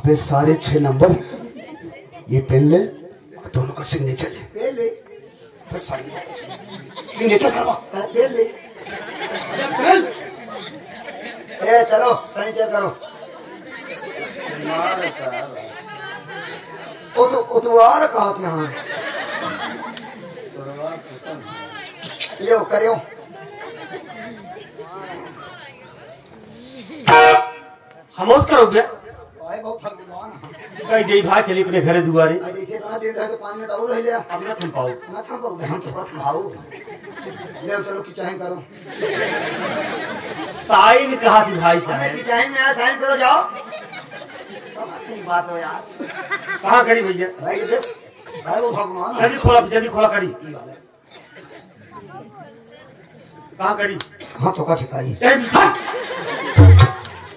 अबे सारे 6 नंबर ये पेन ले, दोनों का सिग्नेचर ले। पेन ले, बस सिग्नेचर करवा। पेन ले। ए चलो सिग्नेचर करो। वो तो आ रखा था यहाँ। यो करियो। खामोश करो क्या? भाई बहुत थक गया ना। कई देई भाई चली अपने घरे दुआरे। ऐसे इतना देर रहे तो 5 मिनट और रह लिया। अब ना थम पाओ। ना थम पाओ, हम तो बात खाओ। ले चलो की चाहे करो। साइन कहा थी भाई साहब। की चाहे में साइन करो जाओ। नहीं बात हो यार। कहाँ करी भैया? भाई ये भाई वो भगवान। जल्दी खोला करी। कहाँ करी? हाँ तो का ठिकाई।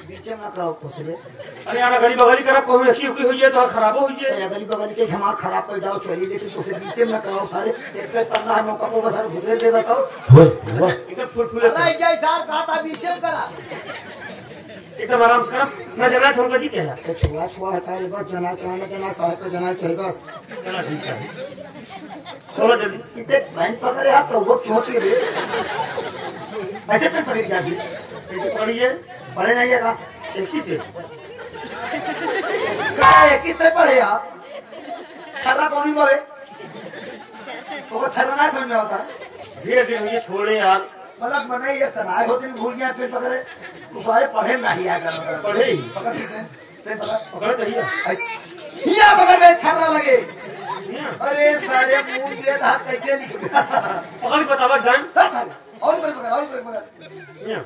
बीच में ना करो कुछ ले। अरे यार गली बगली करा कोई रखी हुई है तो खराब हो गई है। गली बगली के हमार खराब पे डाल चोरी लेकिन तो बीच में ना करो सारे एक एक पन्ना है मौका को सारे घुसे दे बताओ। इधर फुल अरे जय सर कहा था बीच में करा। एकदम आराम से कर। मैं जना छोड़ बजी क्या है? तो छुआ छुआ हटाए बस जना कहना देना साहब पे जना चाहिए बस। चला ठीक है। खोलो जल्दी। इतने बैंक पकड़े आप तो वो चोंच के दे। ऐसे पे पकड़ जाती। कैसे पड़ी है? पढ़े नहीं है का? एक ही से। कितने पढ़े आप? छर्रा कौन ही बोले? तो छर्रा ना समझ में आता। धीरे धीरे मुझे छोड़े यार। मतलब मना ही तनाव होते नहीं भूल गया फिर पकड़े तो सारे पढ़े नहीं आया करो पढ़े ही पकड़ पकड़ करिए हिया पकड़ में छर्रा लगे। अरे सारे मुंह दे हाथ कैसे लिख पकड़ बतावा जान और पकड़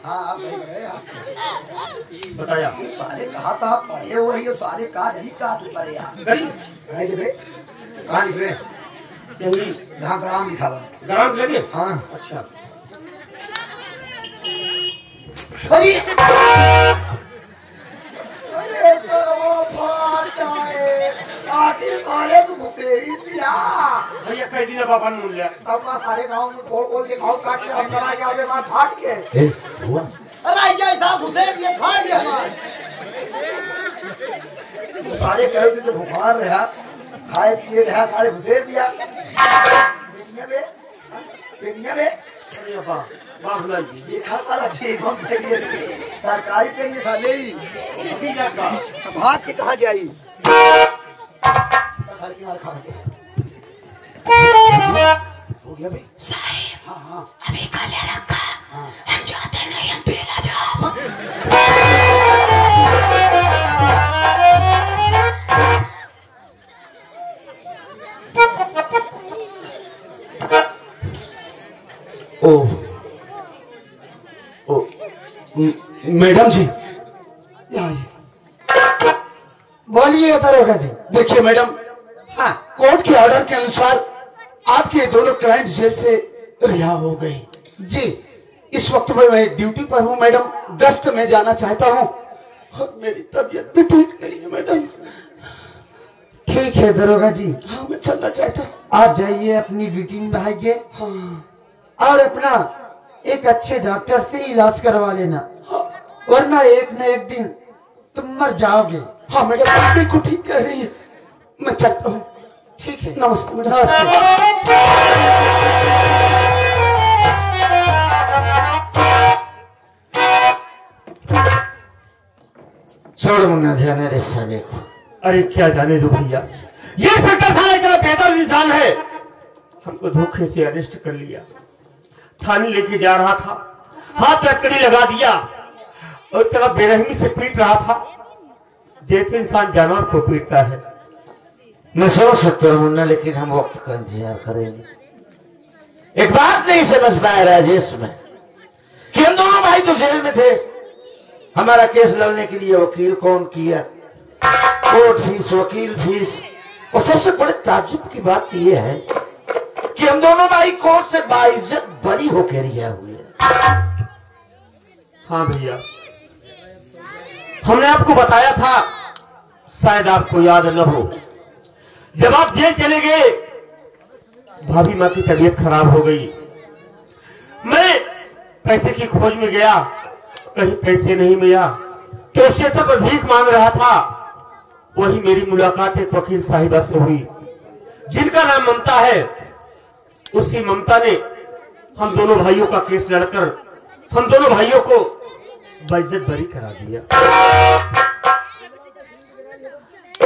हाँ आप सही पकड़े आप बताया सारे कहा था पढ़े हुए ही सारे कहा नहीं कहा तू पढ़े यार करी लिखे कहाँ लिखे यही जहाँ ग्राम लिखा हुआ ग्राम लगे हाँ अच्छा अरे तो आखिर सारे तू घुसेरी दिया भैया कई दिन पापा ने मूल्य अपना सारे गांव में खोल के गांव काट के हम करा के आगे मार फाट के हुआ अरे जैसा घुसेर दिए फाट गया मार सारे कह थे बुखार रहा खाए पिए रहा सारे घुसेर दिया पेनिया में देखा साला ठीक हम सरकारी पेन साले ही भाग के कहा जाई घर की मार खा के हो गया भाई साहेब हाँ हाँ अभी काले रखा हम जाते नहीं हम पहला जाओ मैडम जी बोलिए दरोगा जी देखिए मैडम हाँ कोर्ट के ऑर्डर के अनुसार आपके दोनों क्लाइंट जेल से रिहा हो गए जी इस वक्त में मैं ड्यूटी पर हूँ मैडम गश्त में जाना चाहता हूँ और मेरी तबीयत भी ठीक नहीं है मैडम ठीक है दरोगा जी हाँ मैं चलना चाहता हूँ आप जाइए अपनी ड्यूटी में भागिए हाँ और अपना एक अच्छे डॉक्टर से इलाज करवा लेना हाँ वरना एक न एक दिन तुम मर जाओगे हाँ मैडम आप बिल्कुल ठीक कह रही है मैं चलता हूँ ठीक है नमस्कार मैडम छोड़ मुन्ना जाने रे साले को अरे क्या जाने दो भैया ये सरकार थाने का बेहतर इंसान है हमको धोखे से अरेस्ट कर लिया थाने लेके जा रहा था हाथ पे हथकड़ी लगा दिया और इतना बेरहमी से पीट रहा था जैसे इंसान जानवर को पीटता है मैं समझ सकता हूँ मुन्ना लेकिन हम वक्त का इंतजार करेंगे एक बात नहीं समझ पाया राजेश में कि हम दोनों भाई तो जेल में थे हमारा केस लड़ने के लिए वकील कौन किया कोर्ट फीस वकील फीस और सबसे बड़े ताज्जुब की बात यह है कि हम दोनों भाई कोर्ट से बाइज्जत बरी होकर रिहा हुए हाँ भैया हमने आपको बताया था शायद आपको याद न हो जब आप जेल चले गए भाभी माँ की तबीयत खराब हो गई मैं पैसे की खोज में गया कहीं पैसे नहीं मिला तो स्टेशन पर भीख मांग रहा था वही मेरी मुलाकात एक वकील साहिबा से हुई जिनका नाम ममता है। उसी ममता ने हम दोनों भाइयों का केस लड़कर हम दोनों भाइयों को बेइज्जत बरी करा दिया।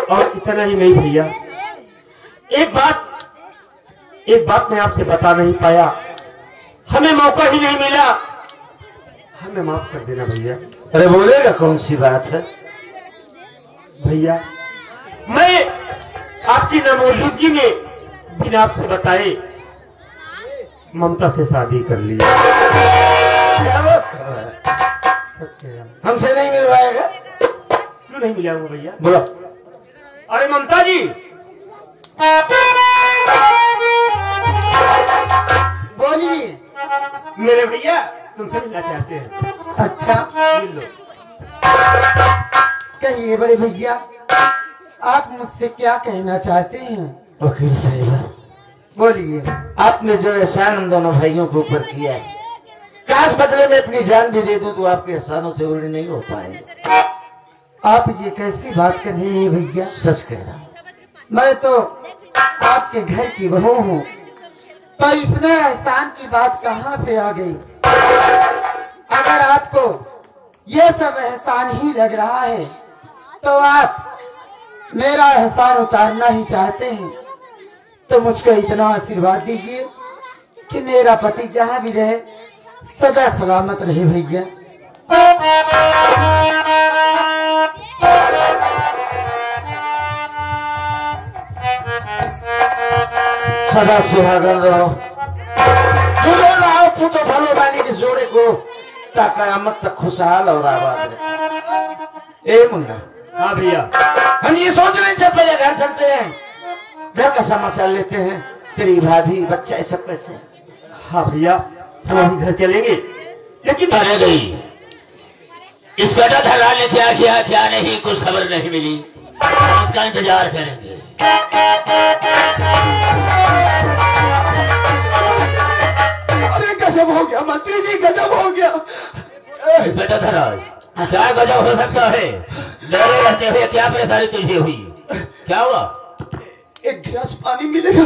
और इतना ही नहीं भैया, एक बात मैं आपसे बता नहीं पाया, हमें मौका ही नहीं मिला, हमें माफ कर देना भैया। अरे बोलेगा कौन सी बात है भैया? मैं आपकी नामौजूदगी में बिना आपसे बताए ममता से शादी कर ली। क्या बात कर रहा है? हमसे नहीं मिलवाएगा? क्यों नहीं मिलाऊंगा भैया? बोलो। अरे ममता जी, बोलिए। मेरे भैया तुमसे मिलना चाहते हैं। अच्छा, मिल लो। कहिए बड़े भैया, आप मुझसे क्या कहना चाहते हैं? वकील साहब, बोलिए। आपने जो एहसान हम दोनों भाइयों के ऊपर किया है, काश बदले में अपनी जान भी दे दूं तो आपके एहसानों से उड़ी नहीं हो पाए। आप ये कैसी बात कर रहे हैं भैया? सच कह रहा हूं। मैं तो आपके घर की बहू हूँ, तो इसमें एहसान की बात कहाँ से आ गई? अगर आपको ये सब एहसान ही लग रहा है तो आप मेरा एहसान उतारना ही चाहते हैं तो मुझको इतना आशीर्वाद दीजिए कि मेरा पति जहाँ भी रहे सदा सलामत रहे भैया। सदा सुहागन रहो, पुतो फलो डाली के जोड़े को कयामत तक खुशहाल और आबाद रहे। ए मुन्ना। हाँ भैया। हम ये सोच रहे जब भैया घर चलते हैं, घर का समाचार लेते हैं, तेरी भाभी बच्चा सब कैसे? हाँ भैया, हम अभी घर चलेंगे, लेकिन अरे गई इस बेटा धरा ने क्या किया क्या नहीं, कुछ खबर नहीं मिली, उसका इंतजार करेंगे। अरे गजब हो गया मंत्री जी, गजब हो गया। इस बेटा धराज क्या गजब हो सकता है? डरे रहते हुए क्या परेशानी तुझे हुई? क्या हुआ? एक गिलास पानी मिलेगा?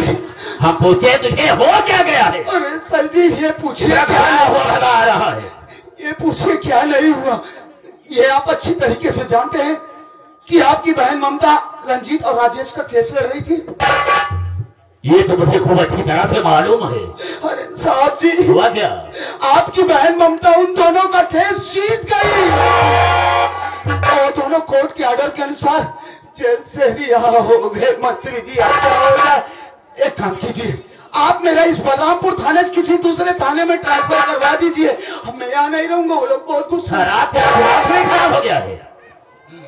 हम पूछते हैं तुझे हो क्या गया है? अरे सर जी ये पूछिए क्या हुआ भगा रहा है? ये पूछिए क्या नहीं हुआ। ये आप अच्छी तरीके से जानते हैं कि आपकी बहन ममता रंजीत और राजेश का केस लड़ रही थी। ये तो मुझे खूब अच्छी तरह से मालूम है। अरे साहब जी, हुआ क्या? आपकी बहन ममता उन दोनों का केस जीत गई और दोनों कोर्ट के ऑर्डर के अनुसार जेल से रिहा हो गए। मंत्री जी आप क्या हो जाए, एक काम कीजिए, आप मेरा इस बलरामपुर थाने से किसी दूसरे थाने में ट्रांसफर करवा दीजिए। अब मैं यहाँ नहीं रहूंगा, वो लोग बहुत गुस्सा। रात में खराब हो गया है।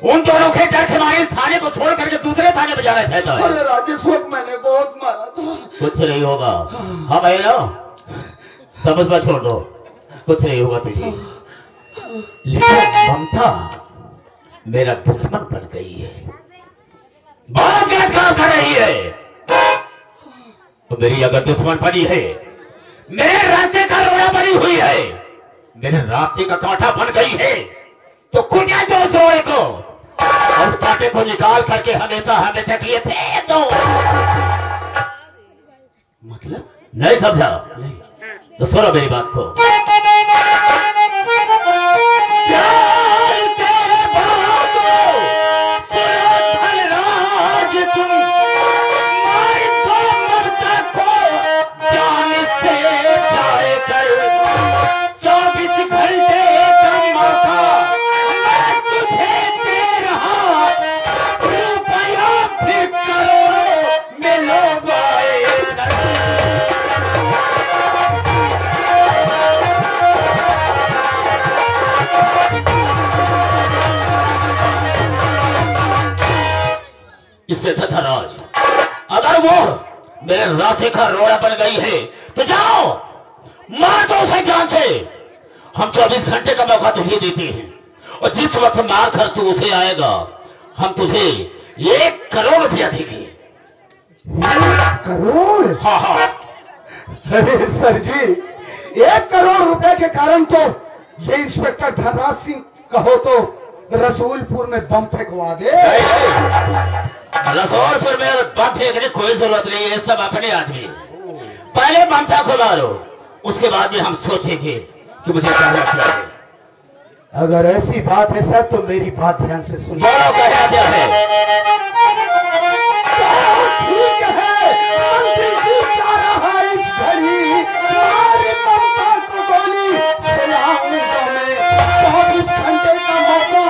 उन दोनों के डर के मारे थाने को छोड़ करके दूसरे थाने में जाना चाहता है। अरे राजेश वक्त मैंने बहुत मारा था। कुछ नहीं होगा, हम आए ना, समझ में छोड़ दो, कुछ नहीं होगा तुझे। लेकिन ममता मेरा दुश्मन बन गई है, बहुत गलत काम कर रही है। तो मेरी अगर दुश्मन बनी है, मेरे रास्ते का रोड़ा बनी हुई है, मेरे रास्ते का कांटा बन गई है, तो कुचल दो उस रोड़े को और उस कांटे को निकाल करके हमेशा हमेशा के लिए फेंक दो। मतलब नहीं समझा? तो सुनो मेरी बात को। प्यार के बातों सुनो धनराज तुम, मार दो ममता को जान से जाए कर। 24 घंटे का मौका मैं तुझे दे रहा, रुपया फिर करोड़ों में लोग आए। इससे धनराज अगर वो मेरे रास्ते का रोड़ा बन गई है तो जाओ मार दो उसे जान से। हम 24 घंटे का मौका तुझे देते हैं और जिस वक्त मार कर तू उसे आएगा, हम तुझे 1 करोड़ रुपया देंगे। 1 करोड़? हाँ हाँ। अरे सर जी, 1 करोड़ रुपए के कारण तो ये इंस्पेक्टर धनराज सिंह कहो तो रसूलपुर में बम फेंकवा दे। रसूलपुर में बम फेंकने की कोई जरूरत नहीं है, सब अपने आदमी। पहले ममता को मारो, उसके बाद में हम सोचेंगे कि मुझे क्या रखना है। अगर ऐसी बात है सर तो मेरी बात ध्यान से सुनिए। बोलो क्या है? ठीक है, मंत्री जी जा रहा है इस घड़ी, हमारी ममता को गोली चलाऊंगा मैं। 24 घंटे का मौका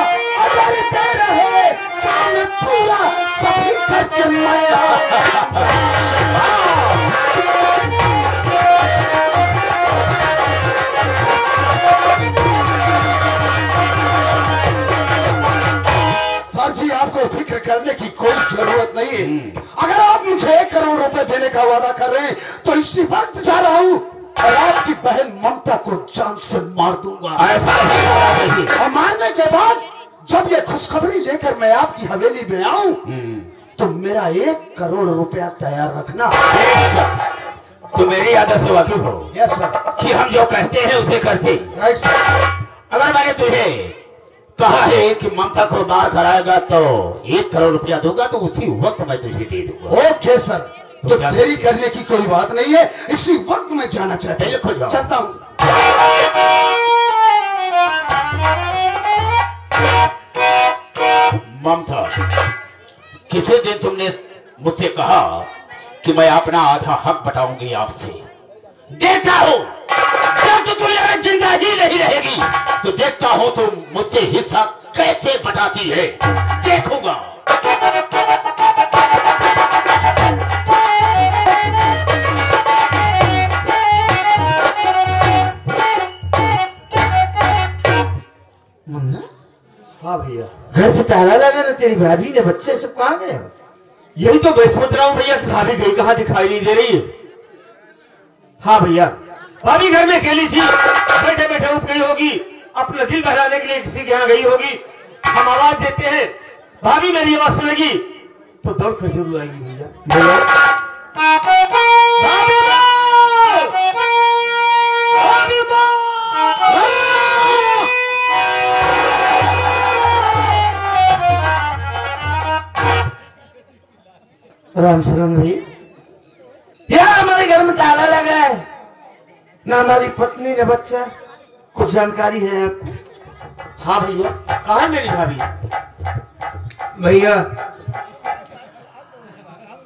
अगर दे रहे तो मैं पूरा सभी करके सर जी, आपको फिक्र करने की कोई जरूरत नहीं है। अगर आप मुझे 1 करोड़ रुपए देने का वादा कर रहे हैं तो इसी वक्त जा रहा हूँ और आपकी बहन ममता को जान से मार दूंगा। और मारने के बाद जब ये खुशखबरी लेकर मैं आपकी हवेली में आऊं तो मेरा 1 करोड़ रुपया तैयार रखना। तो मेरी आदत से वाकिफ हो? Yes sir. कि हम जो कहते हैं उसे करते। Right sir. अगर मैंने तुझे कहा है कि ममता को बाहर कराएगा तो 1 करोड़ रुपया दूंगा, तो उसी वक्त मैं तुझे दे दूंगा। ओके सर, तो देरी करने की कोई बात नहीं है, इसी वक्त मैं जाना चाहता हूँ। चलता हूँ। ममता, किसी दिन तुमने मुझसे कहा कि मैं अपना आधा हक बटाऊंगी आपसे। देखता हूँ जब तो दुनिया में जिंदगी नहीं रहेगी तो देखता हूँ तुम मुझसे हिस्सा कैसे बटाती है, देखूंगा। मुन्ना, हाँ भैया। घर पे ताला लगा ना, तेरी भाभी ने बच्चे से कहाँ गए? यही तो मैं सोच रहा हूँ भैया कि भाभी गई कहाँ, दिखाई नहीं दे रही है। हाँ भैया, भाभी घर में अकेली थी, बैठे बैठे उठ गई होगी, अपना दिल बहलाने के लिए किसी के यहाँ गई होगी। हम आवाज देते हैं, भाभी मेरी आवाज सुनेगी तो दौड़ कर जरूर आएगी भैया। बोलो। भाभी माँ! भाभी माँ! राम शरण भाई, यार हमारे घर में ताला लगा है ना, हमारी पत्नी ने बच्चा, कुछ जानकारी है आपको? हाँ भैया, कहाँ है मेरी भाभी? भैया,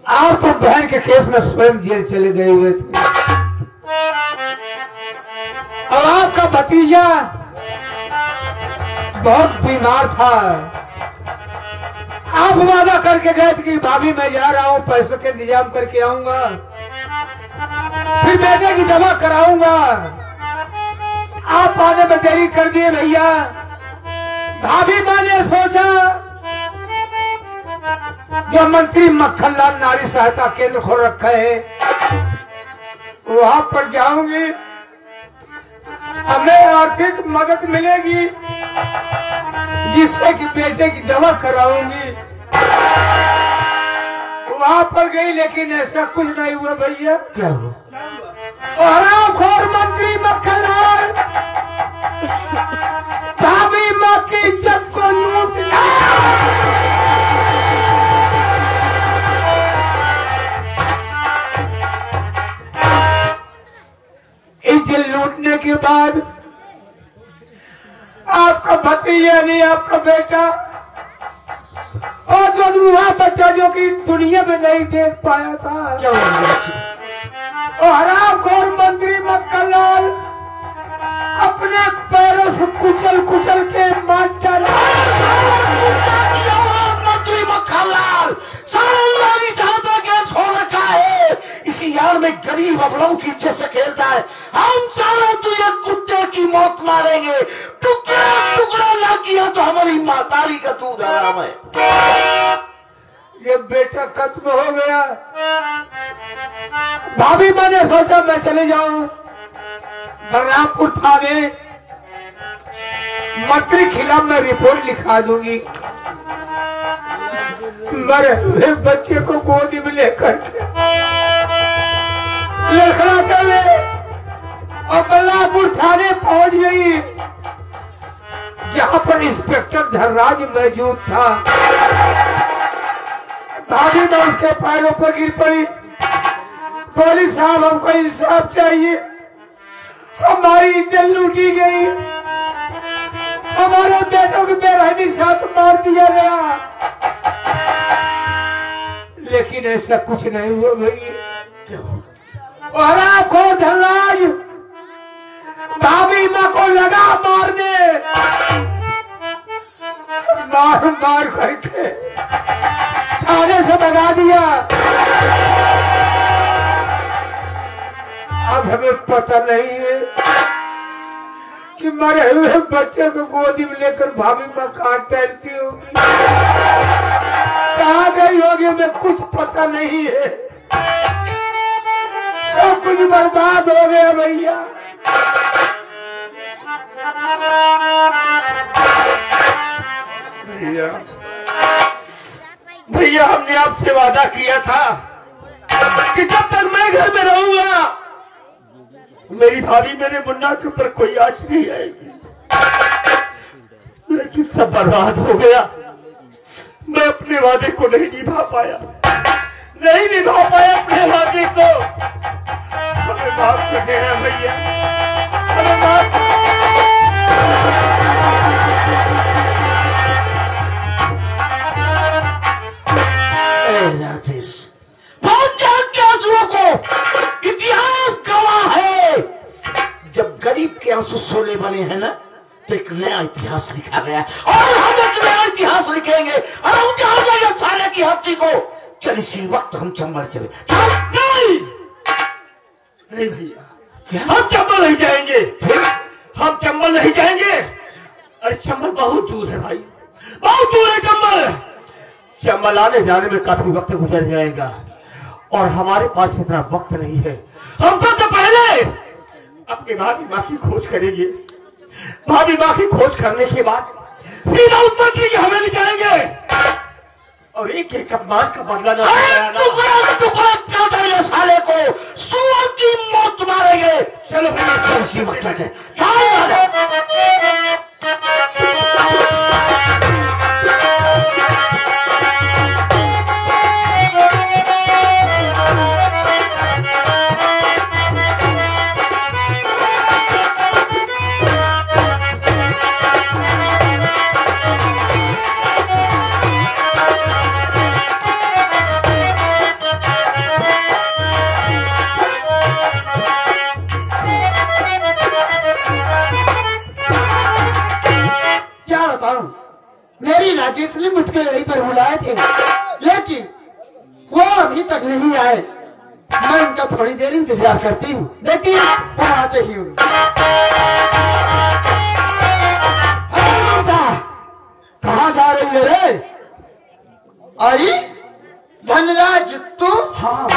आप तो बहन के केस में स्वयं जेल चले गए हुए थे और आपका भतीजा बहुत बीमार था। आप वादा करके गए थे कि भाभी मैं जा रहा हूँ, पैसों के इंतजाम करके आऊंगा, फिर बेटे की दवा कराऊंगा। आप आने में देरी कर दिए भैया। भाभी माँ ने सोचा जो मंत्री मक्खनलाल नारी सहायता केंद्र खोल रखा है वहां पर जाऊंगी, हमें आर्थिक मदद मिलेगी जिससे कि बेटे की दवा कराऊंगी। वहां पर गई लेकिन ऐसा कुछ नहीं हुआ भैया। क्या हुआ? हरामखोर मंत्री मक्खनलाल भाभी माँ की इज्जत को लूट इज्जत लूटने के बाद आपका भतीजा नहीं, आपका बेटा और दुल्हा बच्चा जो कि दुनिया में नहीं देख पाया था, और हरामखोर मंत्री मक्खनलाल अपने पैरों से कुचल कुचल के मार डाला। मंत्री मक्खनलाल सारी जनता के छोड़ रखा है, इसी यार में गरीब अफलों की इज्जत से खेलता है। हम चारों तुझे कुत्ते की मौत मारेंगे, टुकड़ा टुकड़ा ना किया तो हमारी मातारी का दूध हराम है। ये बेटा खत्म हो गया। भाभी मैंने सोचा मैं चले जाऊं बलरामपुर थाने, मंत्री खिलाफ मैं रिपोर्ट लिखा दूंगी। मरे हुए बच्चे को गोदी में लेकर लड़खड़ाते हुए और बलरामपुर थाने पहुंच गई, जहां वहां पर इंस्पेक्टर धनराज मौजूद था। भाभी मैं उसके पैरों पर गिर पड़ी। बोली साहब हमको इंसाफ चाहिए, हमारी इज्जत लूटी गई, हमारे बेटों के बेरहमी के साथ मार दिया गया। लेकिन ऐसा कुछ नहीं हुआ भैया। खोर धनराज भाभी माँ को लगा मारने, मार मार करके थाने से भगा दिया। अब हमें पता नहीं है कि मरे हुए बच्चे को गोदी में लेकर भाभी माँ कहाँ टहलती होगी, कहाँ गई होगी, हमें कुछ पता नहीं है। सब कुछ बर्बाद हो गया भैया। भैया हमने आपसे वादा किया था कि जब तक मैं घर में रहूंगा मेरी भाभी मेरे मुन्ना के ऊपर कोई आँच नहीं आएगी, लेकिन सब बर्बाद हो गया। मैं अपने वादे को नहीं निभा पाया अपने वादे को। हमें माफ कर देना भैया, हमें माफ कर। राजेश बहुत आंसुओं को इतिहास गवाह है। जब गरीब के आंसू सोने बने हैं ना तो एक नया इतिहास लिखा गया और हम एक नया इतिहास लिखेंगे और हम जाएंगे सारे की हस्ती को। चल इसी वक्त हम चंबल चले। नहीं भैया हम चंबल नहीं जाएंगे, हम चंबल नहीं जाएंगे। अरे चंबल बहुत दूर है भाई, बहुत दूर है चंबल। चंबल आने जाने में काफी वक्त गुजर जाएगा और हमारे पास इतना वक्त नहीं है। हम तो पहले अपनी भाभी माँ की खोज करेंगे। भाभी माँ की खोज करने के बाद सीधा उस मंत्री की हवेली जाएंगे और एक एक अपमान का बदला न टुकड़ा साले को सुअर की मौत मारेंगे। चलो भैया इसी वक्त जाए। मेरी राजेश ने मुझको यहीं पर बुलाए थे, लेकिन वो अभी तक नहीं आए। मैं उनका थोड़ी देर इंतजार करती हूँ, देखिए वो आते ही हूँ। कहाँ जा रही है रे? आई धनराज तू? हाँ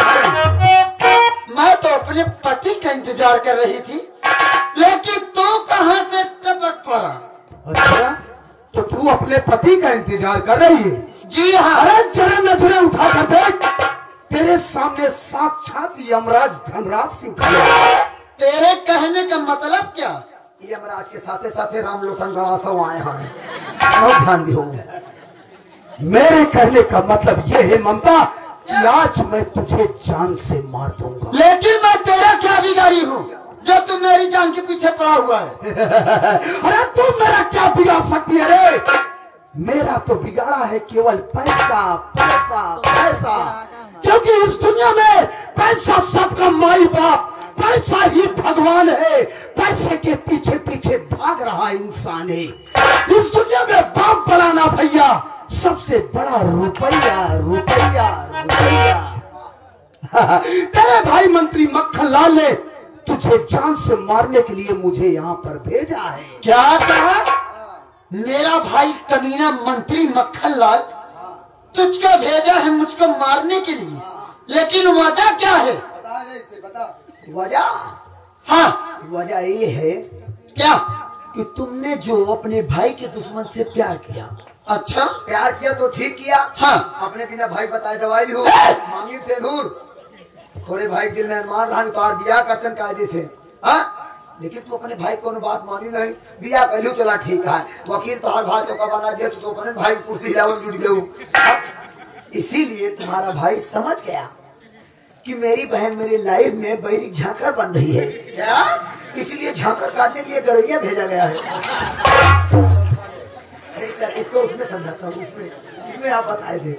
मैं तो अपने पति का इंतजार कर रही थी, लेकिन तू कहाँ से टपक पड़ा? अच्छा तो तू अपने पति का इंतजार कर रही है? जी हाँ। अरे चले नजरे उठा कर देख, तेरे सामने साक्षात यमराज धनराज सिंह खड़े। तेरे कहने का मतलब क्या? यमराज के साथे साथे रामलोटन गवासव आए हैं। बहुत ध्यान दियो। मेरे कहने का मतलब ये है ममता कि आज मैं तुझे जान से मार दूंगा। लेकिन मैं तेरा क्या बिगाड़ी हूँ जो तू मेरी जान के पीछे पड़ा हुआ है? अरे तू मेरा क्या बिगाड़ सकती है रे? मेरा तो बिगाड़ा है केवल पैसा पैसा पैसा, क्योंकि इस दुनिया में पैसा सबका माई बाप, पैसा ही भगवान है। पैसे के पीछे पीछे भाग रहा इंसान है। इस दुनिया में बाप बनाना भैया सबसे बड़ा रुपया रुपया रुपया। तेरे भाई मंत्री मक्खन लाल ने तुझे जान से मारने के लिए मुझे यहाँ पर भेजा है। क्या कहा? मेरा भाई कमीना मंत्री मक्खन लाल तुझको भेजा है मुझको मारने के लिए, लेकिन वजह क्या है? बता। वजह? हाँ वजह ये है क्या कि तुमने जो अपने भाई के दुश्मन से प्यार किया। अच्छा प्यार किया तो ठीक किया। हाँ अपने बिना भाई बताए दवाई हो मांगी से दूर। थोड़े भाई दिल में मार रहा तो और बिया करते कायदे से। हाँ लेकिन तू अपने भाई को बात मानी नहीं बिया पहलू चला ठीक है वकील तो हर भाई का बना दे तो अपने भाई की कुर्सी हिलावन जुट गए इसीलिए तुम्हारा भाई समझ गया कि मेरी बहन मेरी लाइफ में बैरिक झांकर बन रही है क्या इसलिए झांकर काटने के लिए गड़ैया भेजा गया है इसको उसमें समझाता हूँ इसमें आप बताए थे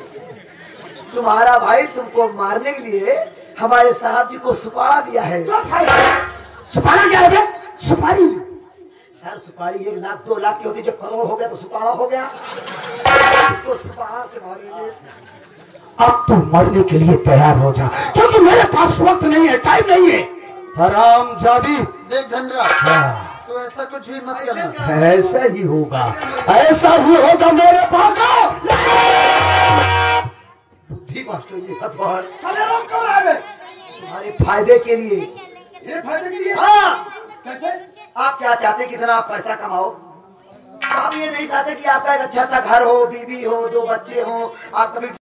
तुम्हारा भाई तुमको मारने के लिए हमारे साहब जी को सुपारा दिया है सुपारा क्या है? सुपारी सर सुपारी 1 लाख 2 लाख की होती जब करोड़ हो गया तो सुपारा हो गया इसको सुपारा से मारेंगे अब तू मरने के लिए तैयार हो जा क्योंकि मेरे पास वक्त नहीं है टाइम नहीं है हराम जादी देख धनराज तो ऐसा कुछ भी मत करना ऐसा ही होगा मेरे पापा बुद्धि मास्टर ये हथौर तुम्हारे फायदे के लिए हाँ कैसे आप क्या चाहते कितना आप पैसा कमाओ आप ये नहीं चाहते कि आपका एक अच्छा सा घर हो बीवी हो 2 बच्चे हो आप कभी